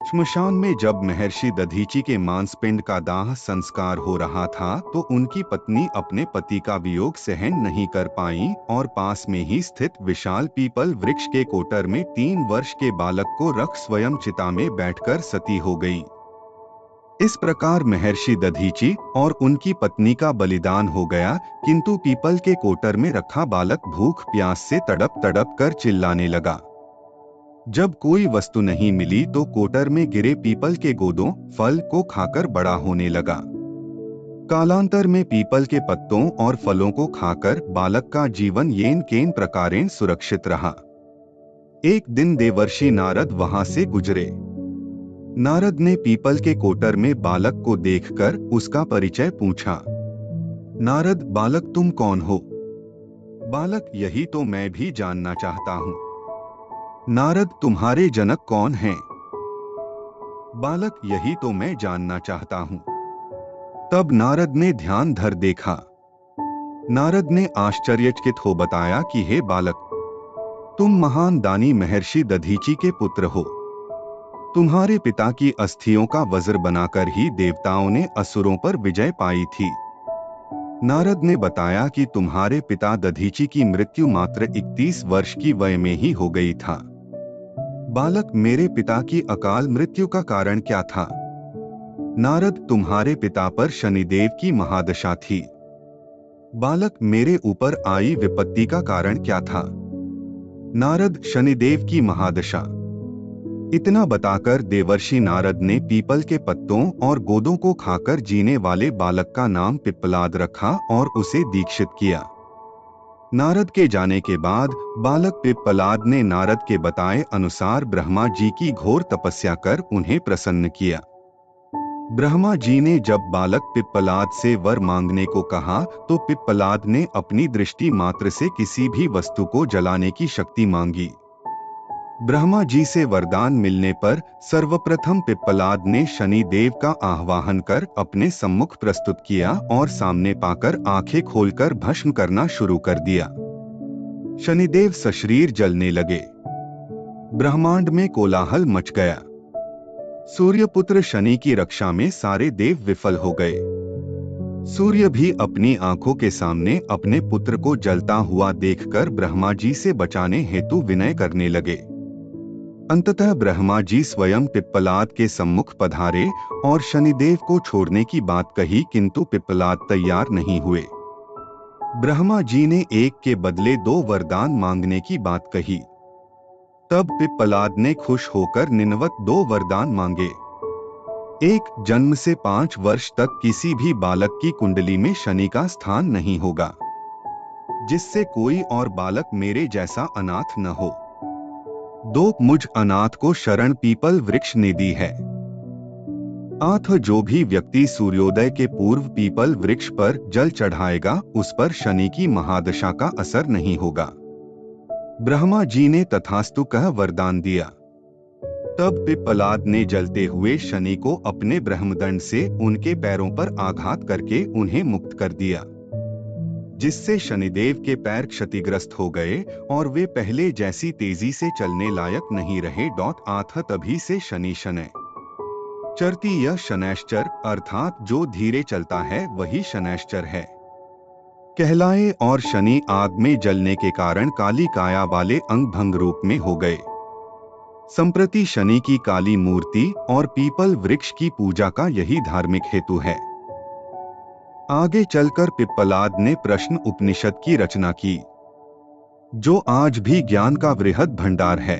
श्मशान में जब महर्षि दधीचि के मांसपिंड का दाह संस्कार हो रहा था तो उनकी पत्नी अपने पति का वियोग सहन नहीं कर पाई और पास में ही स्थित विशाल पीपल वृक्ष के कोटर में 3 वर्ष के बालक को रख स्वयं चिता में बैठकर सती हो गई। इस प्रकार महर्षि दधीचि और उनकी पत्नी का बलिदान हो गया, किंतु पीपल के कोटर में रखा बालक भूख प्यास से तड़प तड़प कर चिल्लाने लगा। जब कोई वस्तु नहीं मिली तो कोटर में गिरे पीपल के गोदों फल को खाकर बड़ा होने लगा। कालांतर में पीपल के पत्तों और फलों को खाकर बालक का जीवन येन केन प्रकारेण सुरक्षित रहा। एक दिन देवर्षि नारद वहां से गुजरे। नारद ने पीपल के कोटर में बालक को देखकर उसका परिचय पूछा। नारद, बालक तुम कौन हो? बालक, यही तो मैं भी जानना चाहता हूँ। नारद, तुम्हारे जनक कौन हैं? बालक, यही तो मैं जानना चाहता हूँ। तब नारद ने ध्यान धर देखा। नारद ने आश्चर्यचकित हो बताया कि हे बालक, तुम महान दानी महर्षि दधीचि के पुत्र हो। तुम्हारे पिता की अस्थियों का वज्र बनाकर ही देवताओं ने असुरों पर विजय पाई थी। नारद ने बताया कि तुम्हारे पिता दधीचि की मृत्यु मात्र 31 वर्ष की वय में ही हो गई था। बालक, मेरे पिता की अकाल मृत्यु का कारण क्या था? नारद, तुम्हारे पिता पर शनिदेव की महादशा थी। बालक, मेरे ऊपर आई विपत्ति का कारण क्या था? नारद, शनिदेव की महादशा। इतना बताकर देवर्षि नारद ने पीपल के पत्तों और गोदों को खाकर जीने वाले बालक का नाम पिप्पलाद रखा और उसे दीक्षित किया। नारद के जाने के बाद बालक पिप्पलाद ने नारद के बताए अनुसार ब्रह्मा जी की घोर तपस्या कर उन्हें प्रसन्न किया। ब्रह्मा जी ने जब बालक पिप्पलाद से वर मांगने को कहा तो पिप्पलाद ने अपनी दृष्टि मात्र से किसी भी वस्तु को जलाने की शक्ति मांगी। ब्रह्मा जी से वरदान मिलने पर सर्वप्रथम पिप्पलाद ने शनि देव का आह्वान कर अपने सम्मुख प्रस्तुत किया और सामने पाकर आंखें खोलकर भस्म करना शुरू कर दिया। शनिदेव सशरीर जलने लगे। ब्रह्मांड में कोलाहल मच गया। सूर्यपुत्र शनि की रक्षा में सारे देव विफल हो गए। सूर्य भी अपनी आंखों के सामने अपने पुत्र को जलता हुआ देखकर ब्रह्मा जी से बचाने हेतु विनय करने लगे। अंततः ब्रह्मा जी स्वयं पिप्पलाद के सम्मुख पधारे और शनिदेव को छोड़ने की बात कही, किंतु पिप्पलाद तैयार नहीं हुए। ब्रह्मा जी ने एक के बदले 2 वरदान मांगने की बात कही। तब पिप्पलाद ने खुश होकर निन्वत 2 वरदान मांगे। एक, जन्म से 5 वर्ष तक किसी भी बालक की कुंडली में शनि का स्थान नहीं होगा, जिससे कोई और बालक मेरे जैसा अनाथ न हो। 2, मुझ अनाथ को शरण पीपल वृक्ष ने दी है। आठ, जो भी व्यक्ति सूर्योदय के पूर्व पीपल वृक्ष पर जल चढ़ाएगा उस पर शनि की महादशा का असर नहीं होगा। ब्रह्मा जी ने तथास्तु कह वरदान दिया। तब पिप्पलाद ने जलते हुए शनि को अपने ब्रह्मदंड से उनके पैरों पर आघात करके उन्हें मुक्त कर दिया, जिससे शनिदेव के पैर क्षतिग्रस्त हो गए और वे पहले जैसी तेजी से चलने लायक नहीं रहे। आठ, तभी से शनि शनै चरती यह शनैश्चर अर्थात जो धीरे चलता है वही शनैश्चर है कहलाए और शनि आग में जलने के कारण काली काया वाले अंग भंग रूप में हो गए। संप्रति शनि की काली मूर्ति और पीपल वृक्ष की पूजा का यही धार्मिक हेतु है। आगे चलकर पिप्पलाद ने प्रश्न उपनिषद की रचना की, जो आज भी ज्ञान का वृहद भंडार है।